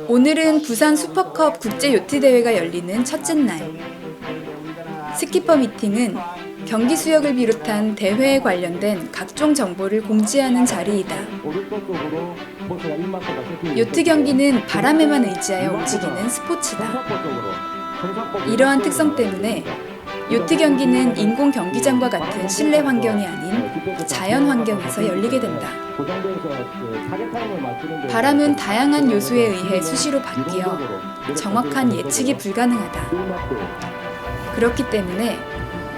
오늘은 부산 슈퍼컵 국제 요트 대회가 열리는 첫째 날. 스키퍼 미팅은 경기 수역을 비롯한 대회에 관련된 각종 정보를 공지하는 자리이다. 요트 경기는 바람에만 의지하여 움직이는 스포츠다. 이러한 특성 때문에 요트 경기는 인공 경기장과 같은 실내 환경이 아닌 자연 환경에서 열리게 된다. 바람은 다양한 요소에 의해 수시로 바뀌어 정확한 예측이 불가능하다. 그렇기 때문에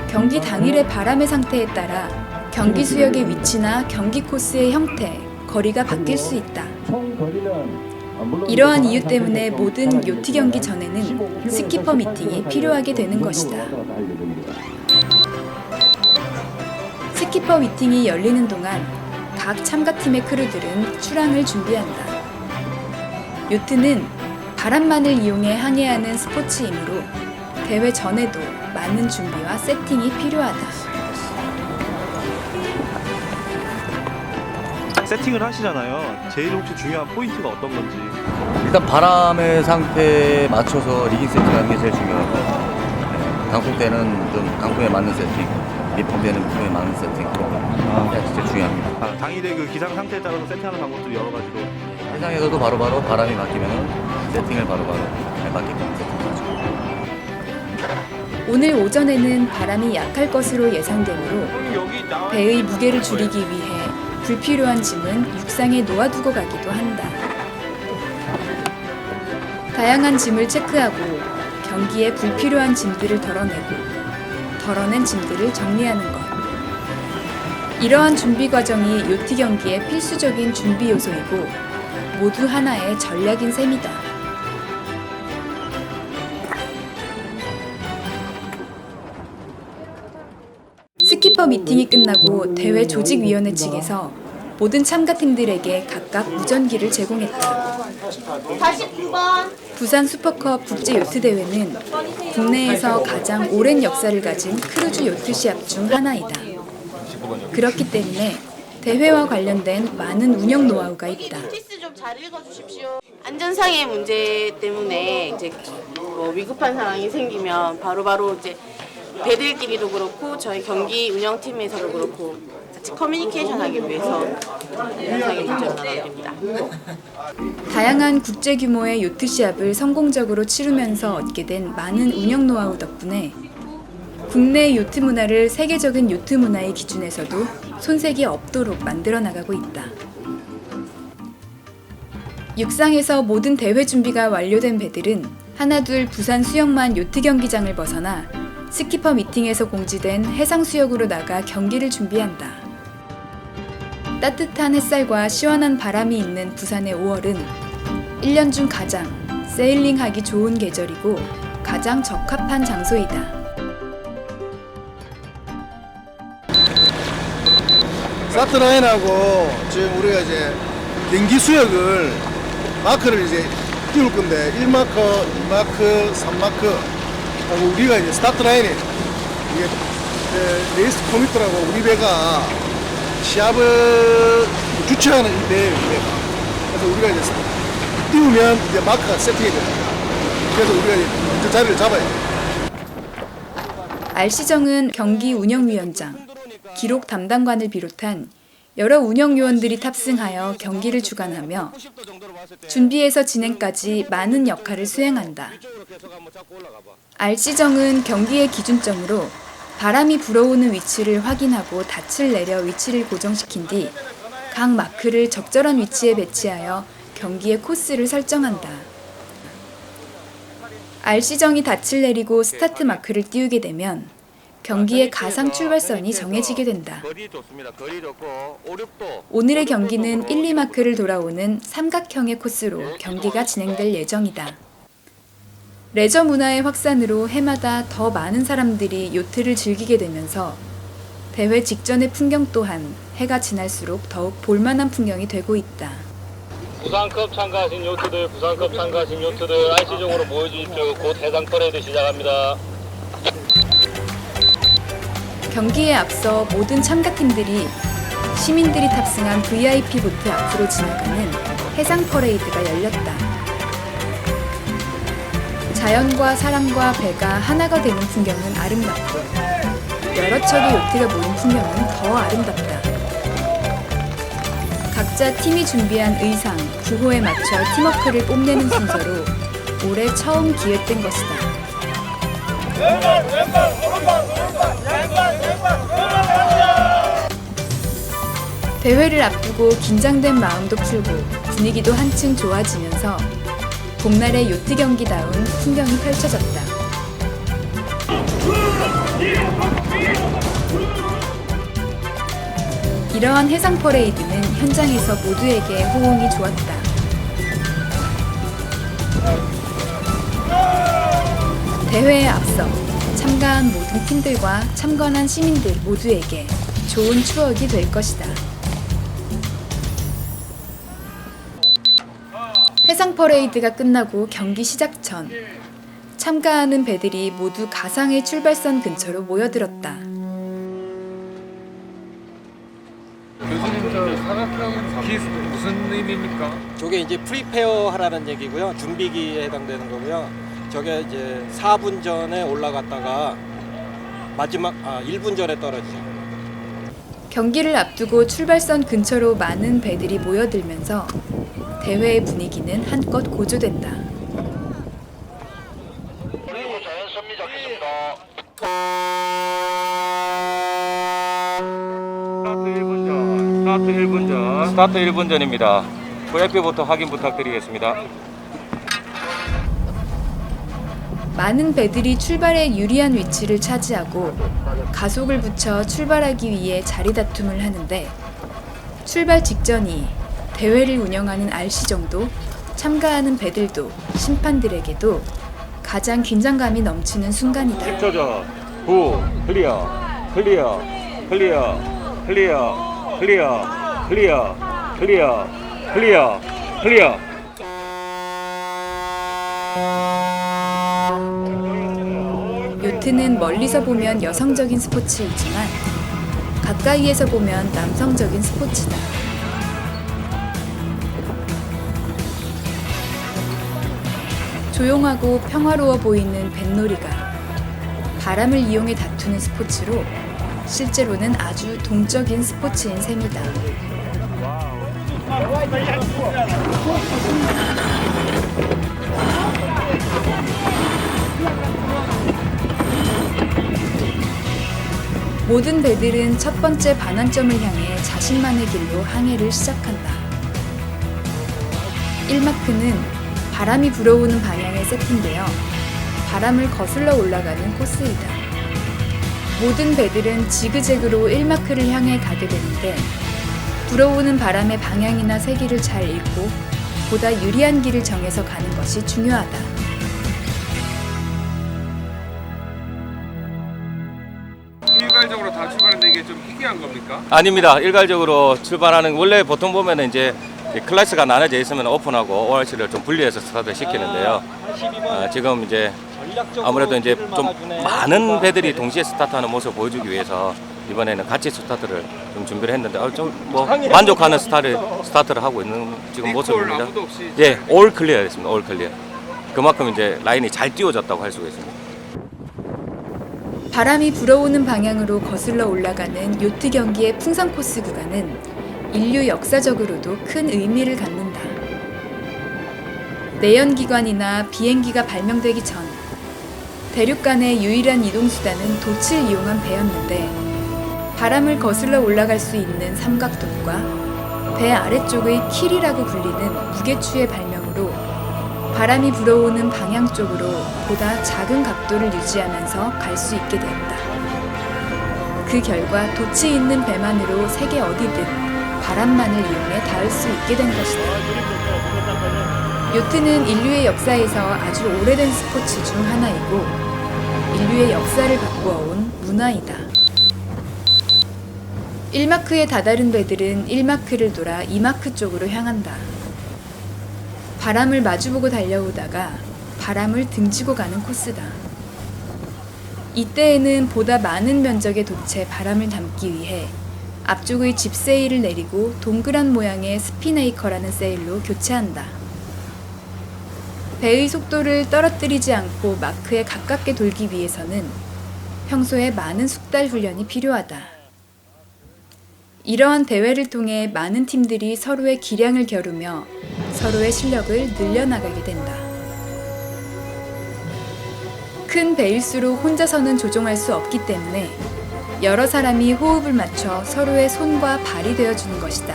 경기 당일의 바람의 상태에 따라 경기 수역의 위치나 경기 코스의 형태, 거리가 바뀔 수 있다. 이러한 이유 때문에 모든 요트 경기 전에는 스키퍼 미팅이 필요하게 되는 것이다. 스키퍼 미팅이 열리는 동안 각 참가팀의 크루들은 출항을 준비한다. 요트는 바람만을 이용해 항해하는 스포츠이므로 대회 전에도 많은 준비와 세팅이 필요하다. 세팅을 하시잖아요. 제일 혹시 중요한 포인트가 어떤 건지. 일단 바람의 상태에 맞춰서 리깅 세팅하는 게 제일 중요하고, 강풍 때는 좀 강풍에 맞는 세팅, 미풍 때는 미풍에 맞는 세팅, 그게 진짜 중요합니다. 당일의 그 기상 상태에 따라서 세팅하는 방법도 여러 가지로. 세상에서도 바로바로 바람이 바뀌면 세팅을 바로바로 해봤게끔 세팅하죠. 오늘 오전에는 바람이 약할 것으로 예상되므로 배의 무게를 줄이기 위해 불필요한 짐은 육상에 놓아두고 가기도 한다. 다양한 짐을 체크하고 경기에 불필요한 짐들을 덜어내고 덜어낸 짐들을 정리하는 것. 이러한 준비 과정이 요트 경기의 필수적인 준비 요소이고 모두 하나의 전략인 셈이다. 스키퍼 미팅이 끝나고 대회 조직위원회 측에서 모든 참가팀들에게 각각 무전기를 제공했다. 49번 부산 슈퍼컵 국제 요트 대회는 국내에서 가장 오랜 역사를 가진 크루즈 요트 시합 중 하나이다. 그렇기 때문에 대회와 관련된 많은 운영 노하우가 있다. 노티스 좀 잘 읽어주십시오. 안전상의 문제 때문에 이제 뭐 위급한 상황이 생기면 바로바로 이제 배들끼리도 그렇고 저희 경기 운영팀에서도 그렇고 같이 커뮤니케이션하기 위해서 안전상의 문제가 나갑니다. 다양한 국제 규모의 요트 시합을 성공적으로 치르면서 얻게 된 많은 운영 노하우 덕분에 국내 요트 문화를 세계적인 요트 문화의 기준에서도 손색이 없도록 만들어 나가고 있다. 육상에서 모든 대회 준비가 완료된 배들은 하나둘 부산 수영만 요트 경기장을 벗어나 스키퍼 미팅에서 공지된 해상 수역으로 나가 경기를 준비한다. 따뜻한 햇살과 시원한 바람이 있는 부산의 5월은 1년 중 가장 세일링하기 좋은 계절이고 가장 적합한 장소이다. 스타트라인하고 지금 우리가 이제 경기 수역을 마크를 이제 띄울 건데 1마크, 2마크, 3마크 하고 우리가 이제 스타트라인에 이게 레이스 코미터라고 우리 배가 시합을 주최하는 이 배예요, 이 배가. 그래서 우리가 이제 띄우면 이제 마크가 세팅이 됩니다. 그래서 우리가 이제 자리를 잡아야 돼요. RC정은 경기 운영위원장, 기록 담당관을 비롯한 여러 운영 요원들이 탑승하여 경기를 주관하며 준비에서 진행까지 많은 역할을 수행한다. RC정은 경기의 기준점으로 바람이 불어오는 위치를 확인하고 닻을 내려 위치를 고정시킨 뒤 각 마크를 적절한 위치에 배치하여 경기의 코스를 설정한다. RC정이 닻을 내리고 스타트 마크를 띄우게 되면 경기의 가상 출발선이 정해지게 된다. 오늘의 경기는 1, 2마크를 돌아오는 삼각형의 코스로 경기가 진행될 예정이다. 레저 문화의 확산으로 해마다 더 많은 사람들이 요트를 즐기게 되면서 대회 직전의 풍경 또한 해가 지날수록 더욱 볼만한 풍경이 되고 있다. 부산컵 참가하신 요트들, 부산컵 참가하신 요트들 RC정으로 모여주십시오. 곧 해상 퍼레이드 시작합니다. 경기에 앞서 모든 참가팀들이 시민들이 탑승한 VIP 보트 앞으로 지나가는 해상 퍼레이드가 열렸다. 자연과 사람과 배가 하나가 되는 풍경은 아름답고 여러 척의 요트가 모인 풍경은 더 아름답다. 각자 팀이 준비한 의상, 구호에 맞춰 팀워크를 뽐내는 순서로 올해 처음 기획된 것이다. 대회를 앞두고 긴장된 마음도 풀고 분위기도 한층 좋아지면서 봄날의 요트 경기다운 풍경이 펼쳐졌다. 이러한 해상 퍼레이드는 현장에서 모두에게 호응이 좋았다. 대회에 앞서 참가한 모든 팀들과 참관한 시민들 모두에게 좋은 추억이 될 것이다. 해상 퍼레이드가 끝나고 경기 시작 전 참가하는 배들이 모두 가상의 출발선 근처로 모여들었다. 교수님 저 사각형 기 무슨 의미입니까? 저게 이제 프리페어 하라는 얘기고요. 준비기에 해당되는 거고요. 저게 이제 4분 전에 올라갔다가 마지막 1분 전에 떨어지죠. 경기를 앞두고 출발선 근처로 많은 배들이 모여들면서 대회의 분위기는 한껏 고조된다. 스타트 1분 전입니다. VIP부터 확인 부탁드리겠습니다. 많은 배들이 출발에 유리한 위치를 차지하고 가속을 붙여 출발하기 위해 자리 다툼을 하는데 출발 직전이 대회를 운영하는 RC정도, 참가하는 배들도, 심판들에게도 가장 긴장감이 넘치는 순간이다. 10초 전. 9. 클리어. 클리어. 클리어. 클리어. 클리어. 클리어. 클리어. 클리어. 클리어. 요트는 멀리서 보면 여성적인 스포츠이지만 가까이에서 보면 남성적인 스포츠다. 조용하고 평화로워 보이는 뱃놀이가 바람을 이용해 다투는 스포츠로 실제로는 아주 동적인 스포츠인 셈이다. 모든 배들은 첫 번째 반환점을 향해 자신만의 길로 항해를 시작한다. 1마크는 바람이 불어오는 방향에 세팅되어 바람을 거슬러 올라가는 코스이다. 모든 배들은 지그재그로 1마크를 향해 가게 되는데 불어오는 바람의 방향이나 세기를 잘 읽고 보다 유리한 길을 정해서 가는 것이 중요하다. 일괄적으로 다 출발하는데 이게 좀 희귀한 겁니까? 아닙니다. 일괄적으로 출발하는 원래 보통 보면은 이제 클래스가 나눠져 있으면 오픈하고 ORC를 좀 분리해서 스타트 시키는데요. 지금 이제 아무래도 이제 좀 많은 배들이 동시에 스타트하는 모습을 보여주기 위해서 이번에는 같이 스타트를 좀 준비를 했는데 좀 뭐 만족하는 스타트를 하고 있는 지금 모습입니다. 아무도 없이 예, 올 클리어했습니다. 올 클리어. 그만큼 이제 라인이 잘 띄워졌다고 할 수가 있습니다. 바람이 불어오는 방향으로 거슬러 올라가는 요트 경기의 풍선 코스 구간은 인류 역사적으로도 큰 의미를 갖는다. 내연기관이나 비행기가 발명되기 전 대륙 간의 유일한 이동수단은 돛을 이용한 배였는데 바람을 거슬러 올라갈 수 있는 삼각돛과 배 아래쪽의 킬이라고 불리는 무게추의 발명으로 바람이 불어오는 방향 쪽으로 보다 작은 각도를 유지하면서 갈 수 있게 되었다. 그 결과 돛이 있는 배만으로 세계 어디든 바람만을 이용해 닿을 수 있게 된 것이다. 요트는 인류의 역사에서 아주 오래된 스포츠 중 하나이고 인류의 역사를 바꾸어온 문화이다. 1마크에 다다른 배들은 1마크를 돌아 2마크 쪽으로 향한다. 바람을 마주보고 달려오다가 바람을 등지고 가는 코스다. 이때에는 보다 많은 면적의 돛에 바람을 담기 위해 앞쪽의 집 세일을 내리고 동그란 모양의 스피네이커라는 세일로 교체한다. 배의 속도를 떨어뜨리지 않고 마크에 가깝게 돌기 위해서는 평소에 많은 숙달 훈련이 필요하다. 이러한 대회를 통해 많은 팀들이 서로의 기량을 겨루며 서로의 실력을 늘려나가게 된다. 큰 배일수록 혼자서는 조종할 수 없기 때문에 여러 사람이 호흡을 맞춰 서로의 손과 발이 되어주는 것이다.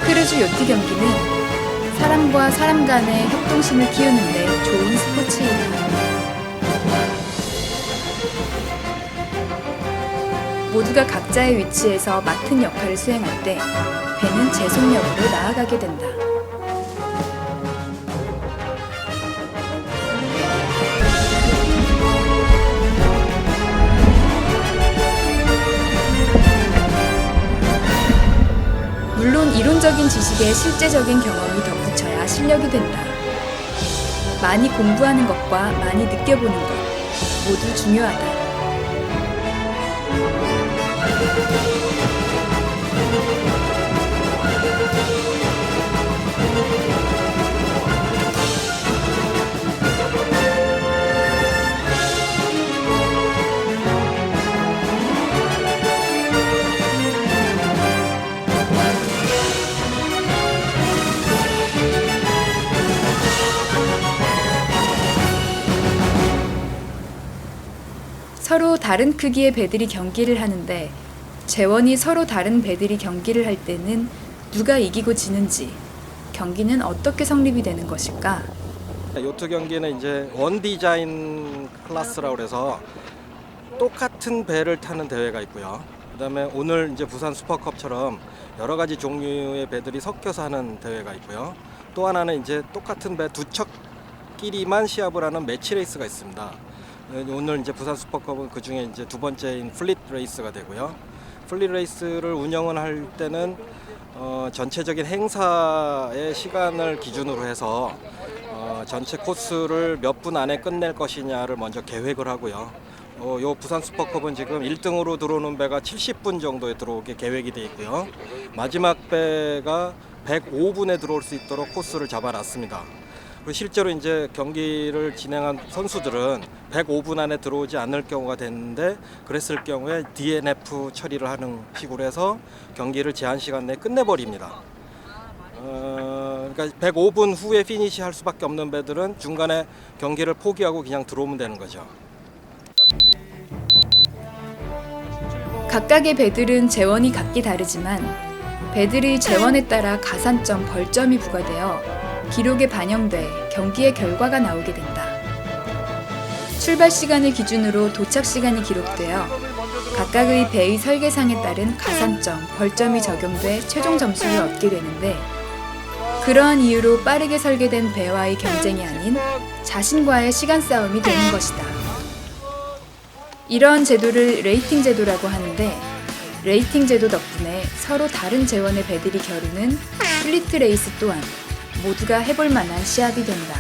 크루즈 요트 경기는 사람과 사람 간의 협동심을 키우는 데 좋은 스포츠이다. 모두가 각자의 위치에서 맡은 역할을 수행할 때 배는 제속력으로 나아가게 된다. 물론 이론적인 지식에 실제적인 경험이 덧붙여야 실력이 된다. 많이 공부하는 것과 많이 느껴보는 것 모두 중요하다. 서로 다른 크기의 배들이 경기를 하는데 재원이 서로 다른 배들이 경기를 할 때는 누가 이기고 지는지 경기는 어떻게 성립이 되는 것일까? 요트 경기는 이제 원 디자인 클래스라고 그래서 똑같은 배를 타는 대회가 있고요. 그다음에 오늘 이제 부산 슈퍼컵처럼 여러 가지 종류의 배들이 섞여서 하는 대회가 있고요. 또 하나는 이제 똑같은 배 두 척끼리만 시합을 하는 매치 레이스가 있습니다. 오늘 이제 부산 슈퍼컵은 그 중에 이제 두 번째인 플릿 레이스가 되고요. 플릿 레이스를 운영을 할 때는 전체적인 행사의 시간을 기준으로 해서 전체 코스를 몇 분 안에 끝낼 것이냐를 먼저 계획을 하고요. 요 부산 슈퍼컵은 지금 1등으로 들어오는 배가 70분 정도에 들어오게 계획이 되어 있고요. 마지막 배가 105분에 들어올 수 있도록 코스를 잡아놨습니다. 그리고 실제로 이제 경기를 진행한 선수들은 105분 안에 들어오지 않을 경우가 됐는데 그랬을 경우에 DNF 처리를 하는 식으로 해서 경기를 제한 시간 내에 끝내버립니다. 그러니까 105분 후에 피니시 할 수밖에 없는 배들은 중간에 경기를 포기하고 그냥 들어오면 되는 거죠. 각각의 배들은 재원이 각기 다르지만 배들의 재원에 따라 가산점, 벌점이 부과되어 기록에 반영돼 경기의 결과가 나오게 된다. 출발 시간을 기준으로 도착 시간이 기록되어 각각의 배의 설계상에 따른 가산점, 벌점이 적용돼 최종 점수를 얻게 되는데 그러한 이유로 빠르게 설계된 배와의 경쟁이 아닌 자신과의 시간 싸움이 되는 것이다. 이러한 제도를 레이팅 제도라고 하는데 레이팅 제도 덕분에 서로 다른 재원의 배들이 겨루는 플리트 레이스 또한 모두가 해볼 만한 시합이 된다.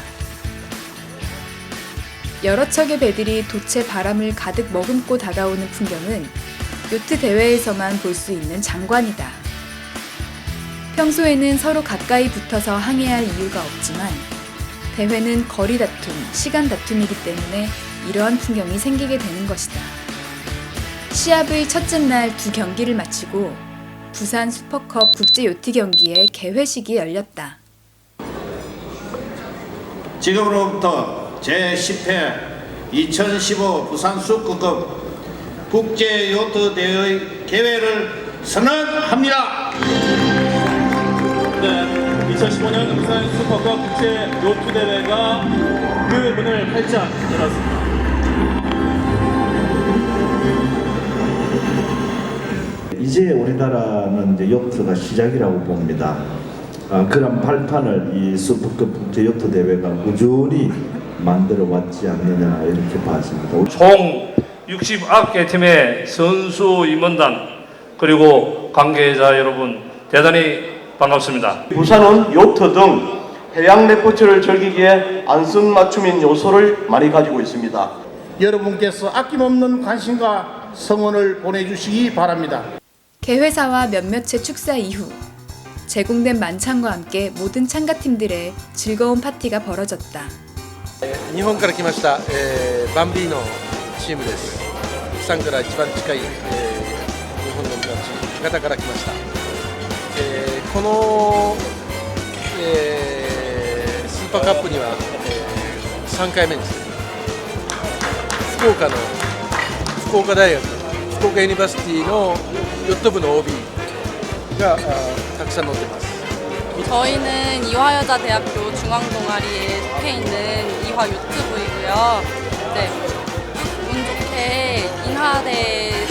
여러 척의 배들이 돛에 바람을 가득 머금고 다가오는 풍경은 요트 대회에서만 볼 수 있는 장관이다. 평소에는 서로 가까이 붙어서 항해할 이유가 없지만 대회는 거리 다툼, 시간 다툼이기 때문에 이러한 풍경이 생기게 되는 것이다. 시합의 첫째 날 두 경기를 마치고 부산 슈퍼컵 국제 요트 경기의 개회식이 열렸다. 지금으로부터 제10회 2015 부산 슈퍼컵 국제 요트 대회의 개회를 선언합니다. 네, 2015년 부산 슈퍼컵 국제 요트 대회가 그 문을 활짝 열었습니다. 이제 우리나라는 이제 요트가 시작이라고 봅니다. 그런 발판을 이 슈퍼컵 국제 요트 대회가 꾸준히 만들어 왔지 않느냐 이렇게 봤습니다. 총 69개 팀의 선수 임원단 그리고 관계자 여러분 대단히 반갑습니다. 부산은 요트 등 해양 레포츠를 즐기기에 안성맞춤인 요소를 많이 가지고 있습니다. 여러분께서 아낌없는 관심과 성원을 보내주시기 바랍니다. 개회사와 몇몇의 축사 이후 제공된 만찬과 함께 모든 참가팀들의 즐거운 파티가 벌어졌다. 日本から来ました、バンビーノチームです。釜山から一番近い、日本の町博多から来ました。この、スーパーカップには、3回目です。福岡大学福岡ユニバーシティのヨット部の OB がたくさん乗ってます。 저희는 이화여자대학교 중앙동아리에 속해 있는 이화 요트부이고요. 네, 운 좋게 인하대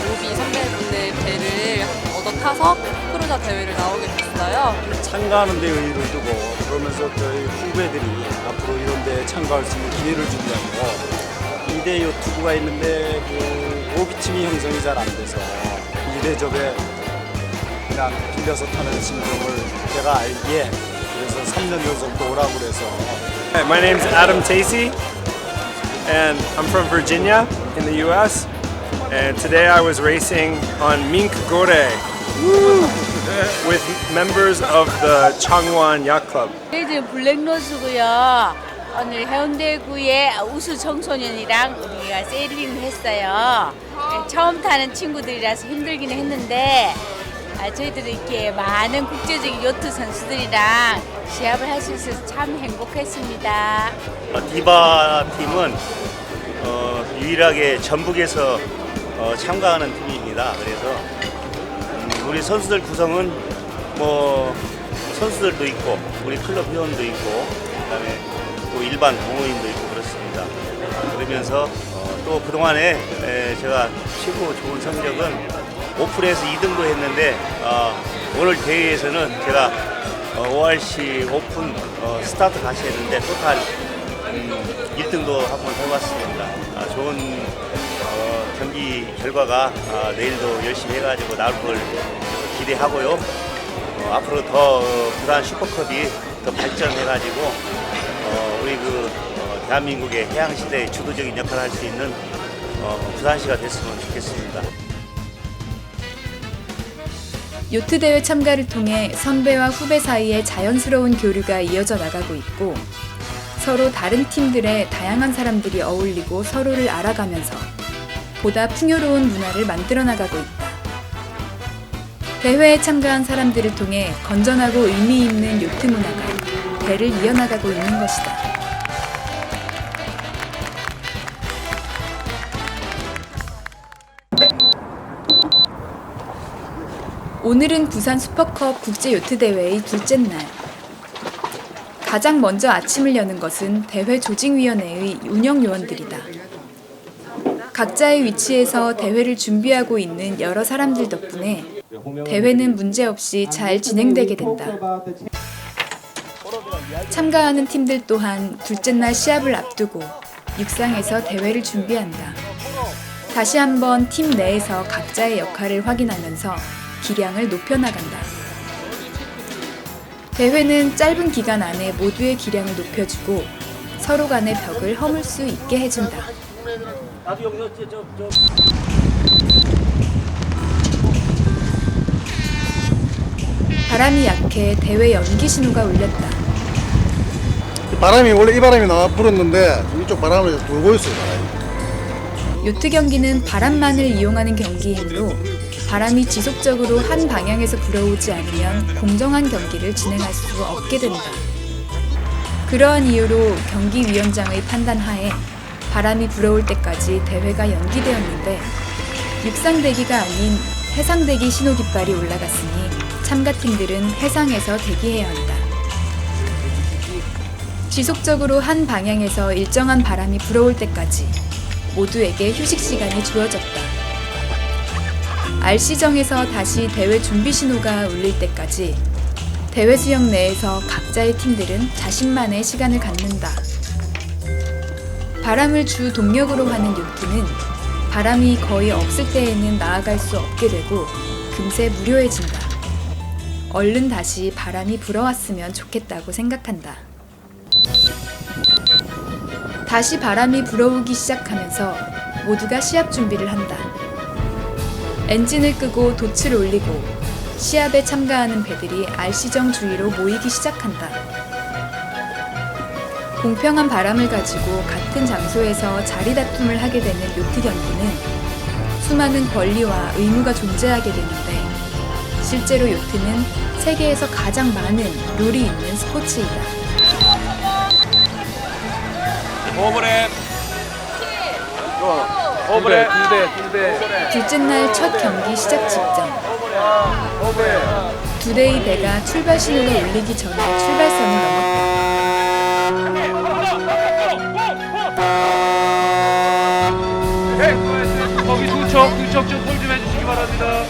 로비 선배분의 배를 얻어 타서 크루저 대회를 나오게 됐어요. 참가하는 데 의의를 두고 그러면서 저희 후배들이 앞으로 이런 데 참가할 수 있는 기회를 준다고 2대 요트부가 있는데 그 오비팀이 형성이 잘 안 돼서 2대 접에 그냥 빌려서 타는 심정을 제가 알기에 그래서 3년 연속 또 오라고 그래서. My name is Adam Tacey and I'm from Virginia in the US and today I was racing on Mink Gore with members of the Changwon Yacht Club. 저희는 블랙로즈고요. 오늘 해운대구의 우수 청소년이랑 우리가 세일링을 했어요. 처음 타는 친구들이라서 힘들긴 했는데 저희들은 이렇게 많은 국제적인 요트 선수들이랑 시합을 할 수 있어서 참 행복했습니다. 디바 팀은 유일하게 전북에서 참가하는 팀입니다. 그래서 우리 선수들 구성은 뭐 선수들도 있고 우리 클럽 회원도 있고 그다음에 또 일반 동호인도 있고 그렇습니다. 그러면서 또 그동안에 제가 최고 좋은 성적은 오픈에서 2등도 했는데 오늘 대회에서는 제가 ORC 오픈 스타트 같이 했는데 토탈 1등도 한번 해봤습니다. 좋은 경기 결과가 내일도 열심히 해가지고 나올 걸 기대하고요. 앞으로 더 부산 슈퍼컵이 더 발전해가지고 우리 대한민국의 해양시대의 주도적인 역할을 할 수 있는 부산시가 됐으면 좋겠습니다. 요트 대회 참가를 통해 선배와 후배 사이에 자연스러운 교류가 이어져 나가고 있고 서로 다른 팀들의 다양한 사람들이 어울리고 서로를 알아가면서 보다 풍요로운 문화를 만들어 나가고 있다. 대회에 참가한 사람들을 통해 건전하고 의미 있는 요트 문화가 배를 이어나가고 있는 것이다. 오늘은 부산 슈퍼컵 국제요트대회의 둘째 날. 가장 먼저 아침을 여는 것은 대회 조직위원회의 운영요원들이다. 각자의 위치에서 대회를 준비하고 있는 여러 사람들 덕분에 대회는 문제없이 잘 진행되게 된다. 참가하는 팀들 또한 둘째 날 시합을 앞두고 육상에서 대회를 준비한다. 다시 한번 팀 내에서 각자의 역할을 확인하면서 기량을 높여나간다. 대회는 짧은 기간 안에 모두의 기량을 높여주고 서로 간의 벽을 허물 수 있게 해준다. 바람이 약해 대회 연기 신호가 울렸다. 바람이 원래 이 바람이 나와 불었는데 이쪽 바람을 돌고 있어요. 바람이. 요트 경기는 바람만을 이용하는 경기이므로 바람이 지속적으로 한 방향에서 불어오지 않으면 공정한 경기를 진행할 수 없게 된다. 그러한 이유로 경기위원장의 판단하에 바람이 불어올 때까지 대회가 연기되었는데 육상대기가 아닌 해상대기 신호깃발이 올라갔으니 참가팀들은 해상에서 대기해야 한다. 지속적으로 한 방향에서 일정한 바람이 불어올 때까지 모두에게 휴식 시간이 주어졌다. RC정에서 다시 대회 준비 신호가 울릴 때까지 대회 수영 내에서 각자의 팀들은 자신만의 시간을 갖는다. 바람을 주 동력으로 하는 요트는 바람이 거의 없을 때에는 나아갈 수 없게 되고 금세 무료해진다. 얼른 다시 바람이 불어왔으면 좋겠다고 생각한다. 다시 바람이 불어오기 시작하면서 모두가 시합 준비를 한다. 엔진을 끄고 돛을 올리고 시합에 참가하는 배들이 알시정 주위로 모이기 시작한다. 공평한 바람을 가지고 같은 장소에서 자리 다툼을 하게 되는 요트 경기는 수많은 권리와 의무가 존재하게 되는데 실제로 요트는 세계에서 가장 많은 룰이 있는 스포츠이다. 오버랩. 둘째 날 첫 경기 시작 직전 두 대의 배가 출발 신호가 울리기 전에 출발선을 넘었다. 거기 두척 좀 콜 좀 해주시기 바랍니다.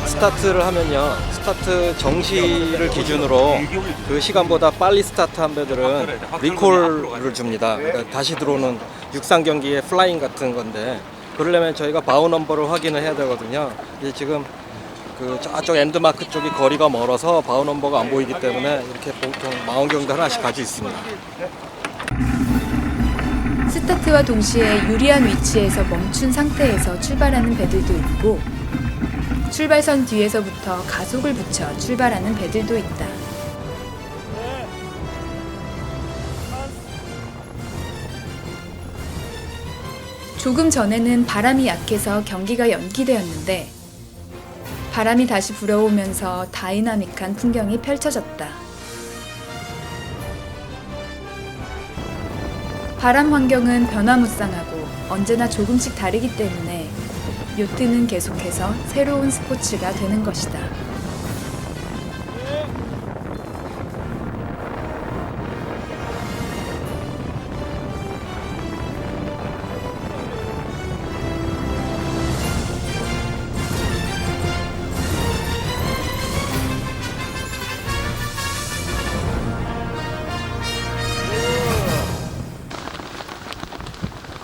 스타트를 하면요, 스타트 정시를 기준으로 그 시간보다 빨리 스타트한 배들은 리콜을 줍니다. 그러니까 다시 들어오는 육상 경기의 플라잉 같은 건데, 그러려면 저희가 바우 넘버를 확인을 해야 되거든요. 이제 지금 그 저쪽 엔드마크 쪽이 거리가 멀어서 바우 넘버가 안 보이기 때문에 이렇게 보통 망원경도 하나씩 가지고 있습니다. 스타트와 동시에 유리한 위치에서 멈춘 상태에서 출발하는 배들도 있고 출발선 뒤에서부터 가속을 붙여 출발하는 배들도 있다. 조금 전에는 바람이 약해서 경기가 연기되었는데 바람이 다시 불어오면서 다이나믹한 풍경이 펼쳐졌다. 바람 환경은 변화무쌍하고 언제나 조금씩 다르기 때문에 요트는 계속해서 새로운 스포츠가 되는 것이다.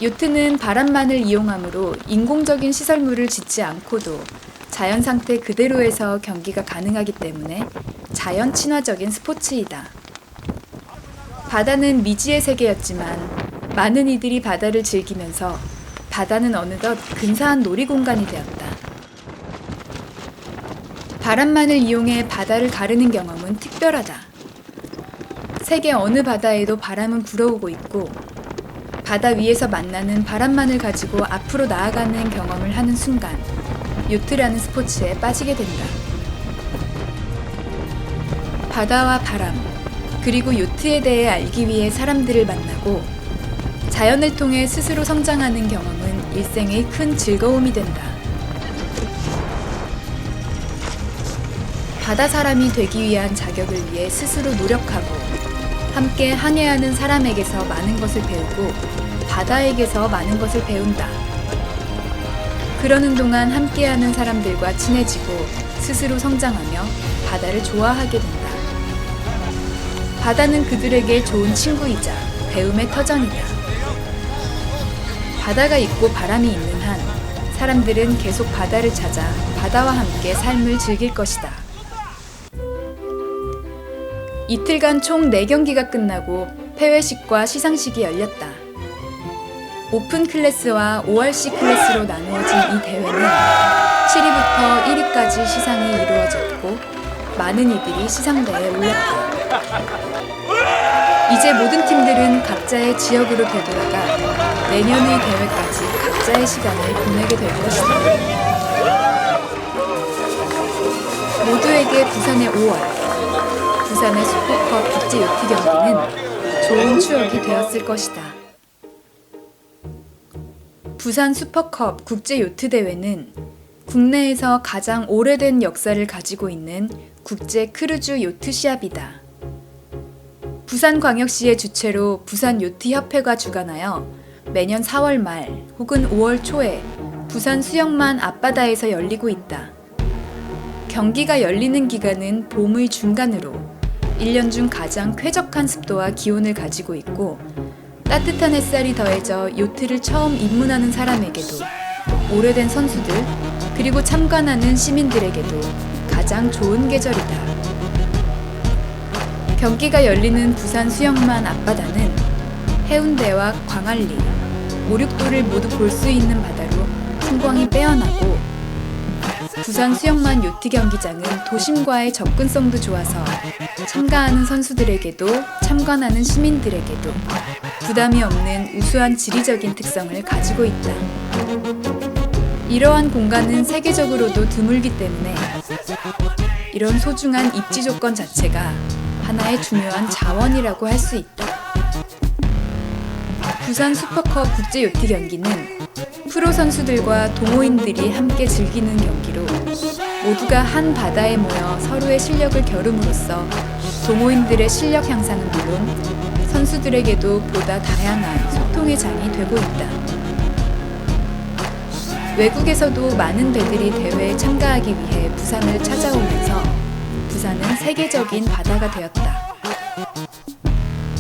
요트는 바람만을 이용하므로 인공적인 시설물을 짓지 않고도 자연 상태 그대로에서 경기가 가능하기 때문에 자연 친화적인 스포츠이다. 바다는 미지의 세계였지만 많은 이들이 바다를 즐기면서 바다는 어느덧 근사한 놀이공간이 되었다. 바람만을 이용해 바다를 가르는 경험은 특별하다. 세계 어느 바다에도 바람은 불어오고 있고 바다 위에서 만나는 바람만을 가지고 앞으로 나아가는 경험을 하는 순간 요트라는 스포츠에 빠지게 된다. 바다와 바람, 그리고 요트에 대해 알기 위해 사람들을 만나고 자연을 통해 스스로 성장하는 경험은 일생의 큰 즐거움이 된다. 바다 사람이 되기 위한 자격을 위해 스스로 노력하고 함께 항해하는 사람에게서 많은 것을 배우고 바다에게서 많은 것을 배운다. 그러는 동안 함께하는 사람들과 친해지고 스스로 성장하며 바다를 좋아하게 된다. 바다는 그들에게 좋은 친구이자 배움의 터전이다. 바다가 있고 바람이 있는 한 사람들은 계속 바다를 찾아 바다와 함께 삶을 즐길 것이다. 이틀간 총 4경기가 끝나고 폐회식과 시상식이 열렸다. 오픈 클래스와 ORC 클래스로 나누어진 이 대회는 7위부터 1위까지 시상이 이루어졌고 많은 이들이 시상대에 올랐다. 이제 모든 팀들은 각자의 지역으로 되돌아가 내년의 대회까지 각자의 시간을 보내게 될 것이다. 모두에게 부산의 5월, 부산의 슈퍼컵 국제 요트 경기는 좋은 추억이 되었을 것이다. 부산 슈퍼컵 국제 요트 대회는 국내에서 가장 오래된 역사를 가지고 있는 국제 크루즈 요트 시합이다. 부산광역시의 주최로 부산 요트 협회가 주관하여 매년 4월 말 혹은 5월 초에 부산 수영만 앞바다에서 열리고 있다. 경기가 열리는 기간은 봄의 중간으로 1년 중 가장 쾌적한 습도와 기온을 가지고 있고 따뜻한 햇살이 더해져 요트를 처음 입문하는 사람에게도 오래된 선수들 그리고 참관하는 시민들에게도 가장 좋은 계절이다. 경기가 열리는 부산 수영만 앞바다는 해운대와 광안리, 오륙도를 모두 볼 수 있는 바다로 풍광이 빼어나고 부산 수영만 요트 경기장은 도심과의 접근성도 좋아서 참가하는 선수들에게도 참관하는 시민들에게도 부담이 없는 우수한 지리적인 특성을 가지고 있다. 이러한 공간은 세계적으로도 드물기 때문에 이런 소중한 입지 조건 자체가 하나의 중요한 자원이라고 할 수 있다. 부산 슈퍼컵 국제 요트 경기는 프로 선수들과 동호인들이 함께 즐기는 경기로 모두가 한 바다에 모여 서로의 실력을 겨룸으로써 동호인들의 실력 향상은 물론 선수들에게도 보다 다양한 소통의 장이 되고 있다. 외국에서도 많은 배들이 대회에 참가하기 위해 부산을 찾아오면서 부산은 세계적인 바다가 되었다.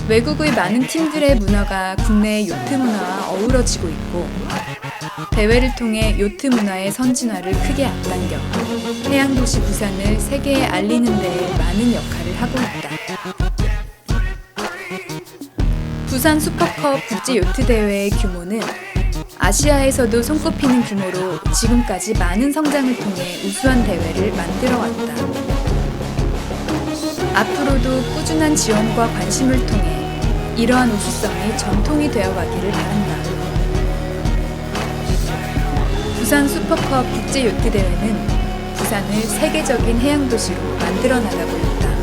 외국의 많은 팀들의 문화가 국내의 요트 문화와 어우러지고 있고 대회를 통해 요트 문화의 선진화를 크게 앞당겨 해양도시 부산을 세계에 알리는 데에 많은 역할을 하고 있다. 부산 슈퍼컵 국제 요트 대회의 규모는 아시아에서도 손꼽히는 규모로 지금까지 많은 성장을 통해 우수한 대회를 만들어 왔다. 앞으로도 꾸준한 지원과 관심을 통해 이러한 우수성이 전통이 되어가기를 바란다. 부산 슈퍼컵 국제 요트 대회는 부산을 세계적인 해양 도시로 만들어 나가고 있다.